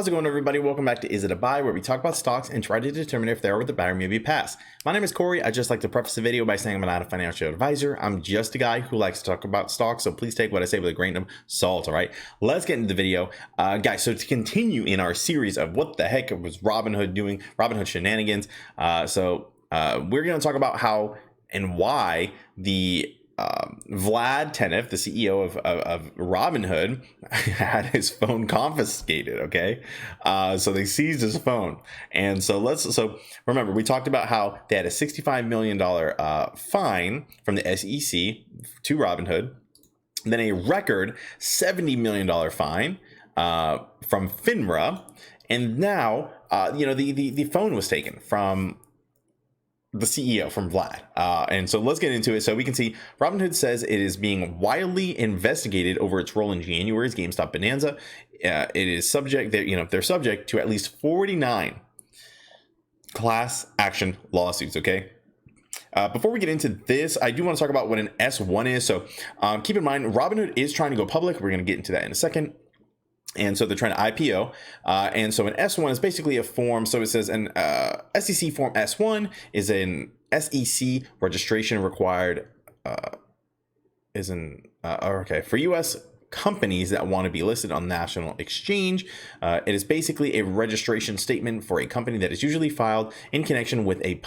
How's it going, everybody? Welcome back to Is It a Buy, where we talk about stocks and try to determine if they are with the buyer, maybe pass. My name is Corey. I just like to preface the video by saying I'm not a financial advisor. I'm just a guy who likes to talk about stocks, so please take what I say with a grain of salt, all right? Let's get into the video. Guys, so to continue in our series of what the heck was Robinhood doing, Robinhood shenanigans, we're going to talk about how and why the Vlad Tenev, the CEO of Robinhood, had his phone confiscated. Okay, so they seized his phone, and so remember, we talked about how they had a $65 million fine from the SEC to Robinhood, then a record $70 million fine from FINRA, and now the phone was taken from the CEO, from Vlad. And so let's get into it. So we can see Robinhood says it is being widely investigated over its role in January's GameStop bonanza. It is subject that, they're subject to at least 49 class action lawsuits. Okay. Before we get into this, I do want to talk about what an S1 is. So keep in mind, Robinhood is trying to go public. We're going to get into that in a second. And so they're trying to IPO. And so an S1 is basically a form. So it says an SEC form S1 is an SEC registration required for U.S. companies that want to be listed on the national exchange. It is basically a registration statement for a company that is usually filed in connection with a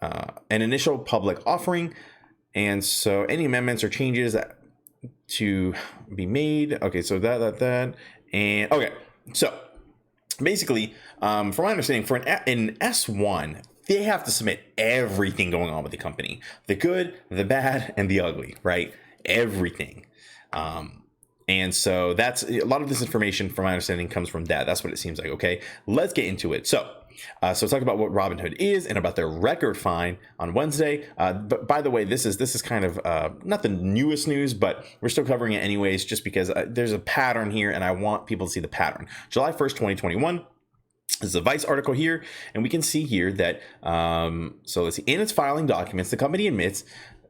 an initial public offering. And so any amendments or changes that to be made. Okay, so that and okay, so basically, from my understanding, for an S1, they have to submit everything going on with the company, the good, the bad, and the ugly, right? Everything. And so that's a lot of this information, from my understanding, comes from that. That's what it seems like. Okay, let's get into it. So talk about what Robinhood is and about their record fine on Wednesday. But by the way, this is kind of not the newest news, but we're still covering it anyways, just because there's a pattern here and I want people to see the pattern. July 1st, 2021. This is a Vice article here, and we can see here that, so let's see, in its filing documents, the company admits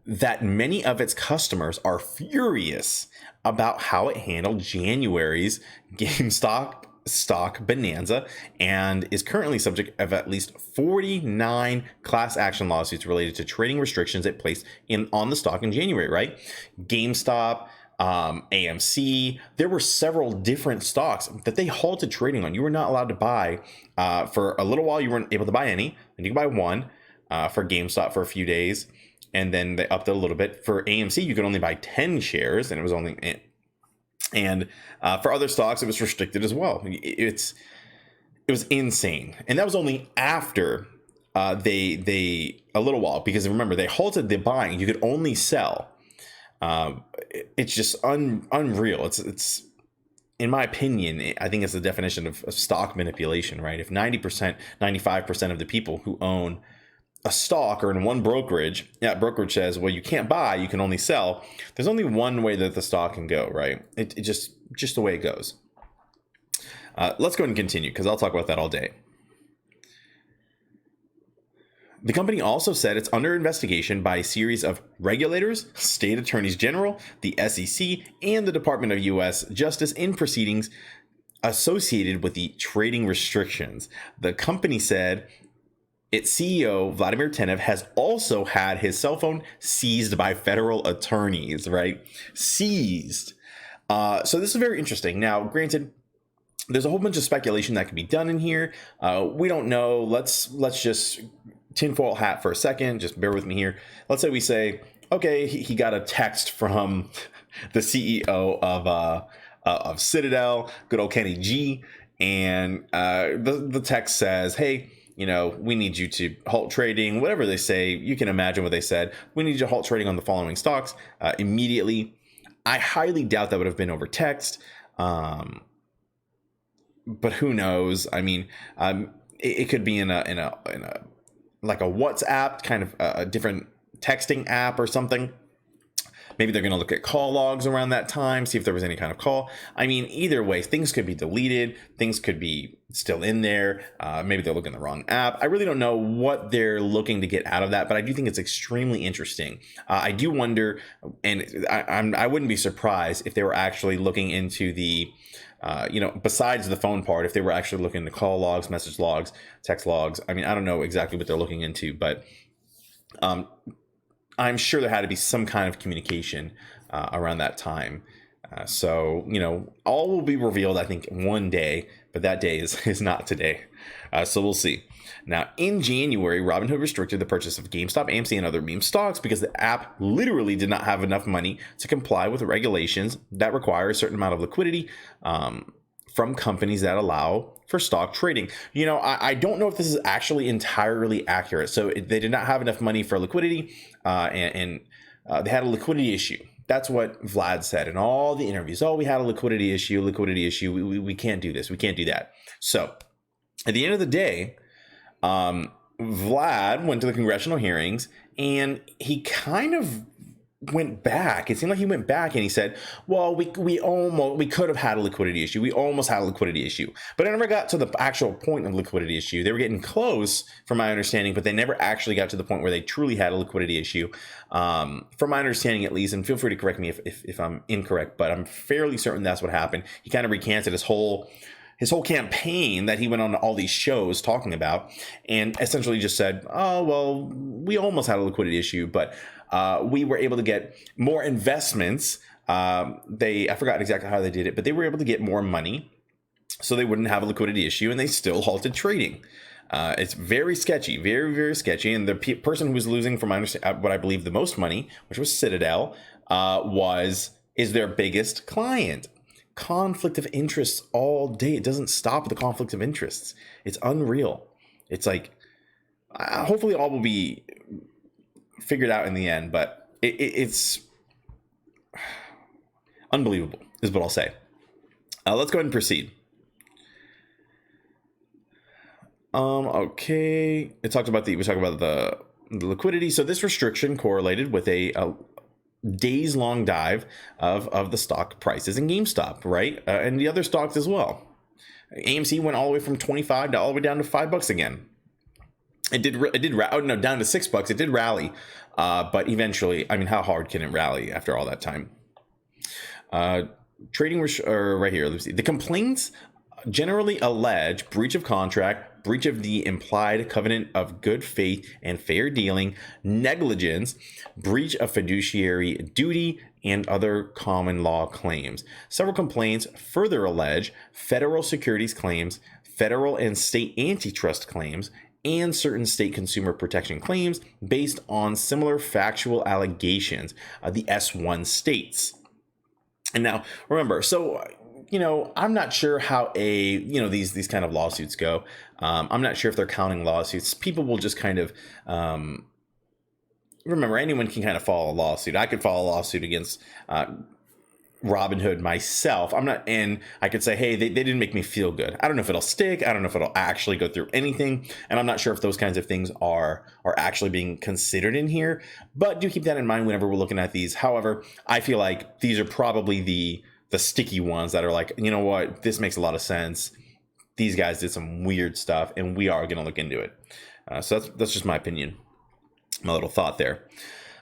that many of its customers are furious about how it handled January's GameStop stock bonanza and is currently subject of at least 49 class action lawsuits related to trading restrictions it placed on the stock in January, right? GameStop, AMC, there were several different stocks that they halted trading on. You were not allowed to buy for a little while. You weren't able to buy any, and you could buy one for GameStop for a few days, and then they upped it a little bit. For AMC, you could only buy 10 shares, and it was only and for other stocks, it was restricted as well. It was insane, and that was only after they a little while, because remember, they halted the buying. You could only sell. It's just unreal. It's in my opinion, I think it's the definition of stock manipulation, right? If 90%, 95% of the people who own a stock or in one brokerage, brokerage says, well, you can't buy, you can only sell. There's only one way that the stock can go, right? It just the way it goes. Let's go ahead and continue, because I'll talk about that all day. The company also said it's under investigation by a series of regulators, state attorneys general, the SEC, and the Department of U.S. Justice in proceedings associated with the trading restrictions. The company said its CEO, Vladimir Tenev, has also had his cell phone seized by federal attorneys, right? Seized. So this is very interesting. Now, granted, there's a whole bunch of speculation that can be done in here. We don't know. Let's just tinfoil hat for a second. Just bear with me here. Let's say we say, okay, he got a text from the CEO of Citadel, good old Kenny G, and the text says, hey, we need you to halt trading, whatever they say. You can imagine what they said. We need you to halt trading on the following stocks immediately. I highly doubt that would have been over text. But who knows? I mean, it could be in a like a WhatsApp kind of a different texting app or something. Maybe they're going to look at call logs around that time, see if there was any kind of call. I mean, either way, things could be deleted. Things could be still in there. Maybe they're looking at the wrong app. I really don't know what they're looking to get out of that, but I do think it's extremely interesting. I do wonder, and I wouldn't be surprised if they were actually looking into the besides the phone part, if they were actually looking to call logs, message logs, text logs. I mean, I don't know exactly what they're looking into, but I'm sure there had to be some kind of communication around that time. So all will be revealed, I think, one day, but that day is not today. So we'll see. Now, in January, Robinhood restricted the purchase of GameStop, AMC, and other meme stocks because the app literally did not have enough money to comply with the regulations that require a certain amount of liquidity from companies that allow for stock trading. I don't know if this is actually entirely accurate. So they did not have enough money for liquidity, and they had a liquidity issue. That's what Vlad said in all the interviews. Oh, we had a liquidity issue. We can't do this. We can't do that. So at the end of the day, Vlad went to the congressional hearings and he kind of went back. It seemed like he went back and he said, well, we could have had a liquidity issue. We almost had a liquidity issue, but I never got to the actual point of liquidity issue. They were getting close from my understanding, but they never actually got to the point where they truly had a liquidity issue. From my understanding, at least, and feel free to correct me if I'm incorrect, but I'm fairly certain that's what happened. He kind of recanted his whole campaign that he went on all these shows talking about, and essentially just said, oh, well, we almost had a liquidity issue, but we were able to get more investments. I forgot exactly how they did it, but they were able to get more money so they wouldn't have a liquidity issue, and they still halted trading. It's very sketchy, very, very sketchy. And the person who was losing, from what I believe, the most money, which was Citadel, is their biggest client. Conflict of interests all day. It doesn't stop at the conflict of interests. It's unreal. It's like, hopefully all will be figured out in the end, but it's unbelievable is what I'll say. Let's go ahead and proceed. Okay. We talked about the liquidity. So this restriction correlated with a days-long dive of the stock prices in GameStop, right? And the other stocks as well. AMC went all the way from 25 to all the way down to $5 again. It did down to $6. It did rally, but eventually, I mean, how hard can it rally after all that time? Trading right here. Let's see. The complaints generally allege breach of contract, breach of the implied covenant of good faith and fair dealing, negligence, breach of fiduciary duty, and other common law claims. Several complaints further allege federal securities claims, federal and state antitrust claims, and certain state consumer protection claims based on similar factual allegations of the S1 states. And now, remember, so I'm not sure how these kind of lawsuits go. I'm not sure if they're counting lawsuits. People will just kind of remember, anyone can kind of file a lawsuit. I could file a lawsuit against Robinhood myself. And I could say, hey, they didn't make me feel good. I don't know if it'll stick. I don't know if it'll actually go through anything. And I'm not sure if those kinds of things are actually being considered in here. But do keep that in mind whenever we're looking at these. However, I feel like these are probably the sticky ones that are like, you know what, this makes a lot of sense. These guys did some weird stuff, and we are going to look into it. So that's just my opinion, my little thought there.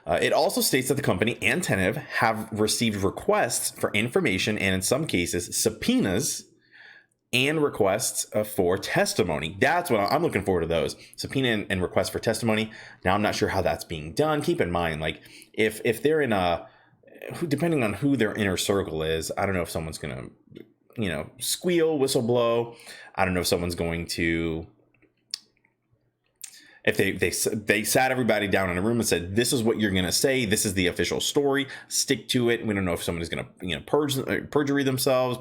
It also states that the company and Tenev have received requests for information and, in some cases, subpoenas and requests for testimony. That's what I'm looking forward to, those subpoena and requests for testimony. Now, I'm not sure how that's being done. Keep in mind, like, if they're in depending on who their inner circle is, I don't know if someone's going to, squeal, whistle blow. I don't know if someone's going to, if they sat everybody down in a room and said, this is what you're going to say, this is the official story, stick to it. We don't know if someone is going to, purge themselves,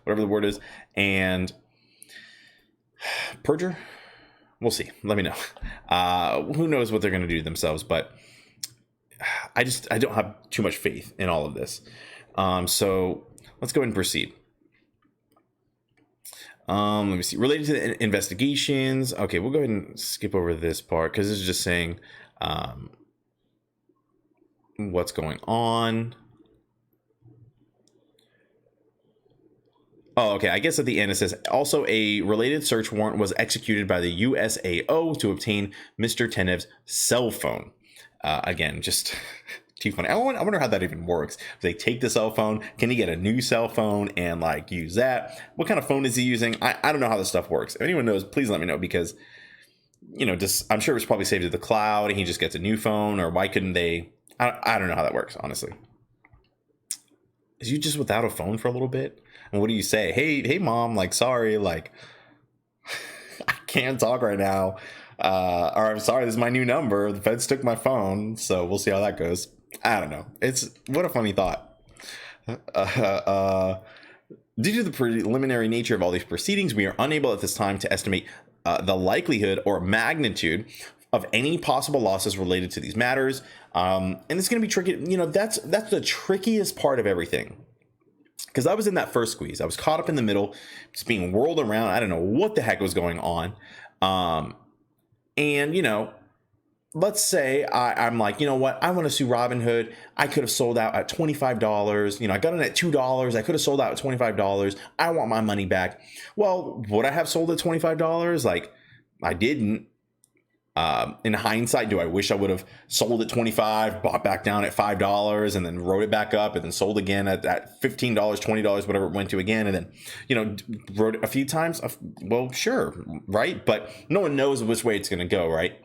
whatever the word is, and perjure. We'll see. Let me know. Who knows what they're going to do themselves, but I don't have too much faith in all of this. So let's go ahead and proceed. Let me see. Related to the investigations. Okay, we'll go ahead and skip over this part because this is just saying what's going on. Oh, okay. I guess at the end it says, also a related search warrant was executed by the USAO to obtain Mr. Tenev's cell phone. Again, just too funny. I wonder how that even works. Do they take the cell phone? Can he get a new cell phone and like use that? What kind of phone is he using? I don't know how this stuff works. If anyone knows, please let me know, because just I'm sure it's probably saved to the cloud and he just gets a new phone, or why couldn't they? I don't know how that works, honestly. Is you just without a phone for a little bit? And what do you say? Hey mom, like, sorry, like I can't talk right now. Or I'm sorry, this is my new number. The feds took my phone, so we'll see how that goes. I don't know. It's what a funny thought. Due to the preliminary nature of all these proceedings, we are unable at this time to estimate the likelihood or magnitude of any possible losses related to these matters. And it's going to be tricky. That's the trickiest part of everything. Because I was in that first squeeze. I was caught up in the middle, just being whirled around. I don't know what the heck was going on. And, let's say I'm like, you know what? I want to sue Robinhood. I could have sold out at $25. I got in at $2. I could have sold out at $25. I want my money back. Well, would I have sold at $25? Like, I didn't. In hindsight, do I wish I would have sold at $25, bought back down at $5, and then wrote it back up, and then sold again at $15, $20, whatever it went to again, and then, wrote it a few times? Well, sure, right? But no one knows which way it's going to go, right?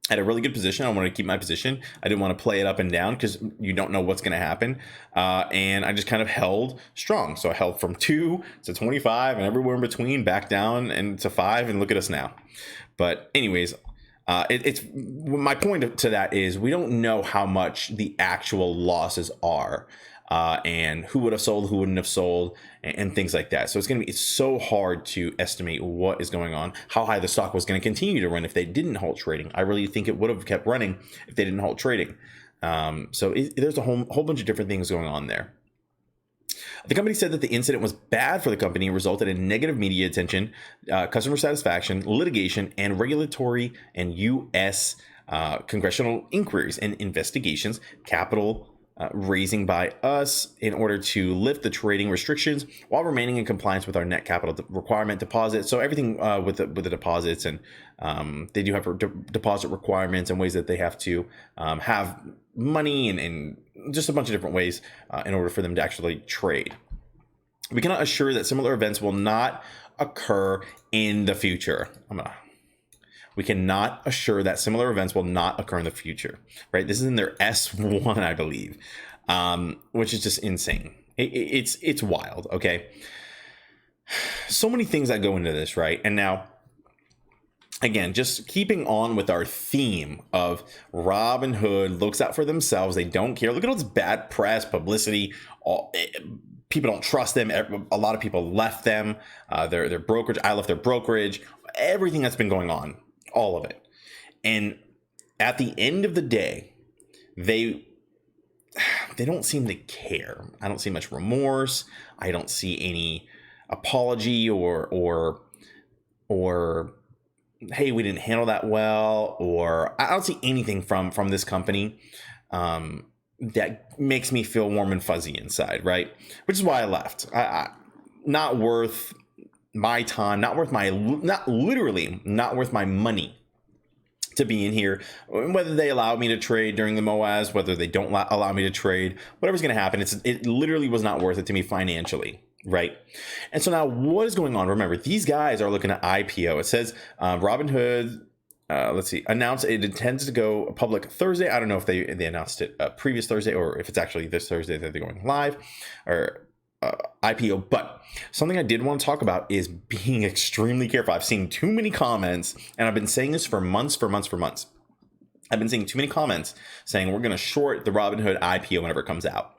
I had a really good position. I wanted to keep my position. I didn't want to play it up and down because you don't know what's going to happen. And I just kind of held strong. So I held from 2 to 25 and everywhere in between, back down and to 5, and look at us now. But anyways, it's my point to that is we don't know how much the actual losses are, and who would have sold, who wouldn't have sold, and things like that. So it's so hard to estimate what is going on, how high the stock was going to continue to run if they didn't halt trading. I really think it would have kept running if they didn't halt trading. So there's a whole bunch of different things going on there. The company said that the incident was bad for the company and resulted in negative media attention, customer satisfaction, litigation, and regulatory and U.S. Congressional inquiries and investigations, capital raising by us in order to lift the trading restrictions while remaining in compliance with our net capital requirement deposit. So everything with the deposits, and they do have deposit requirements and ways that they have to have money and just a bunch of different ways in order for them to actually trade. We cannot assure that similar events will not occur in the future. We cannot assure that similar events will not occur in the future, right? This is in their S1, I believe, which is just insane. It's wild, okay? So many things that go into this, right? And now, again, just keeping on with our theme of Robinhood looks out for themselves. They don't care. Look at all this bad press, publicity. People don't trust them. A lot of people left them. Their brokerage. I left their brokerage. Everything that's been going on, all of it. And at the end of the day, they don't seem to care. I don't see much remorse. I don't see any apology or hey, we didn't handle that well, or I don't see anything from this company that makes me feel warm and fuzzy inside, right? Which is why I left. Not worth my time, not worth my money to be in here. Whether they allow me to trade during the MOAS, whether they don't allow me to trade, whatever's going to happen, it literally was not worth it to me financially. Right. And so now what is going on? Remember, these guys are looking at IPO. It says Robinhood, announced it intends to go public Thursday. I don't know if they announced it previous Thursday or if it's actually this Thursday that they're going live or IPO. But something I did want to talk about is being extremely careful. I've seen too many comments, and I've been saying this for months. I've been seeing too many comments saying we're going to short the Robinhood IPO whenever it comes out.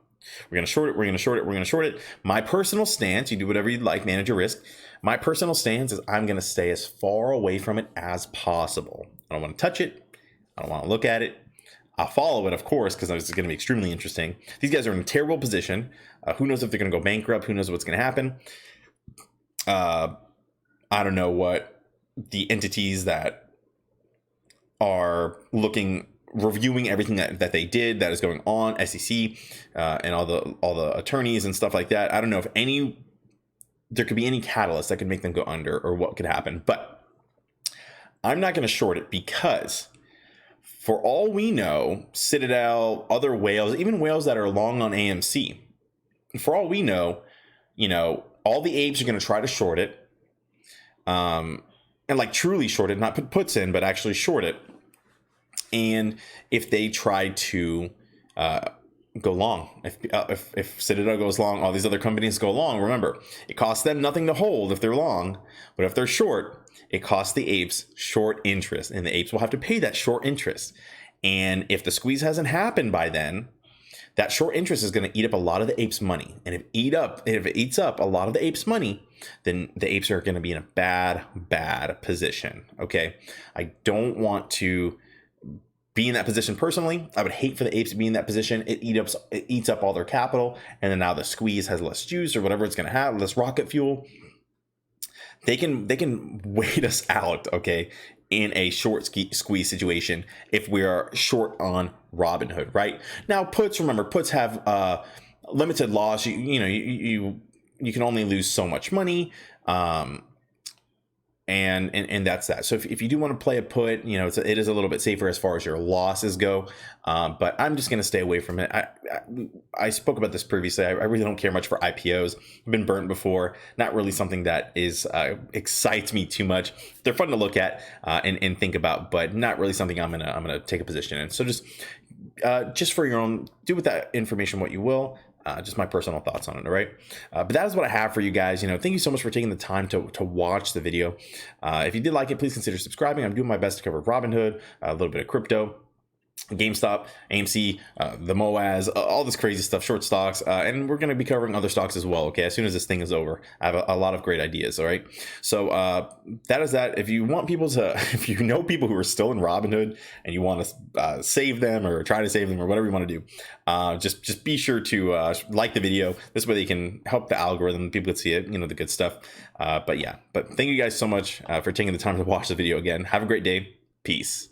We're going to short it. My personal stance, you do whatever you'd like, manage your risk. My personal stance is I'm going to stay as far away from it as possible. I don't want to touch it. I don't want to look at it. I'll follow it, of course, because it's going to be extremely interesting. These guys are in a terrible position. Who knows if they're going to go bankrupt? Who knows what's going to happen? I don't know what the entities that are reviewing everything that they did, that is going on, SEC, and all the attorneys and stuff like that. I don't know if there could be any catalyst that could make them go under or what could happen, but I'm not going to short it because For all we know, Citadel, other whales, even whales that are long on AMC, for all we know, all the apes are going to try to short it, and like truly short it, not put puts in, but actually short it. And if they try to go long, if Citadel goes long, all these other companies go long. Remember, it costs them nothing to hold if they're long, but if they're short, it costs the apes short interest, and the apes will have to pay that short interest. And if the squeeze hasn't happened by then, that short interest is going to eat up a lot of the apes' money. And if it eats up a lot of the apes' money, then the apes are going to be in a bad position. Okay, I don't want to be in that position personally. I would hate for the apes to be in that position. It eats up all their capital, and then now the squeeze has less juice or whatever it's going to have, less rocket fuel. They can wait us out, okay, in a short squeeze situation if we are short on Robinhood, right? Now, remember, puts have limited loss. You can only lose so much money. And that's that. So if you do want to play a put, it is a little bit safer as far as your losses go. But I'm just going to stay away from it. I spoke about this previously. I really don't care much for IPOs. I've been burnt before. Not really something that is excites me too much. They're fun to look at and think about, but not really something I'm gonna take a position in. So just for your own, do with that information what you will. Just my personal thoughts on it, all right? But that is what I have for you guys. Thank you so much for taking the time to watch the video. If you did like it, please consider subscribing. I'm doing my best to cover Robinhood, a little bit of crypto, GameStop, AMC, the MOAS, all this crazy stuff, short stocks, and we're going to be covering other stocks as well, okay, as soon as this thing is over. I have a lot of great ideas, all right? So that is that. If you want if you know people who are still in Robinhood and you want to save them or try to save them or whatever you want to do, just be sure to like the video. This way they can help the algorithm, people can see it, the good stuff. But thank you guys so much for taking the time to watch the video again. Have a great day. Peace.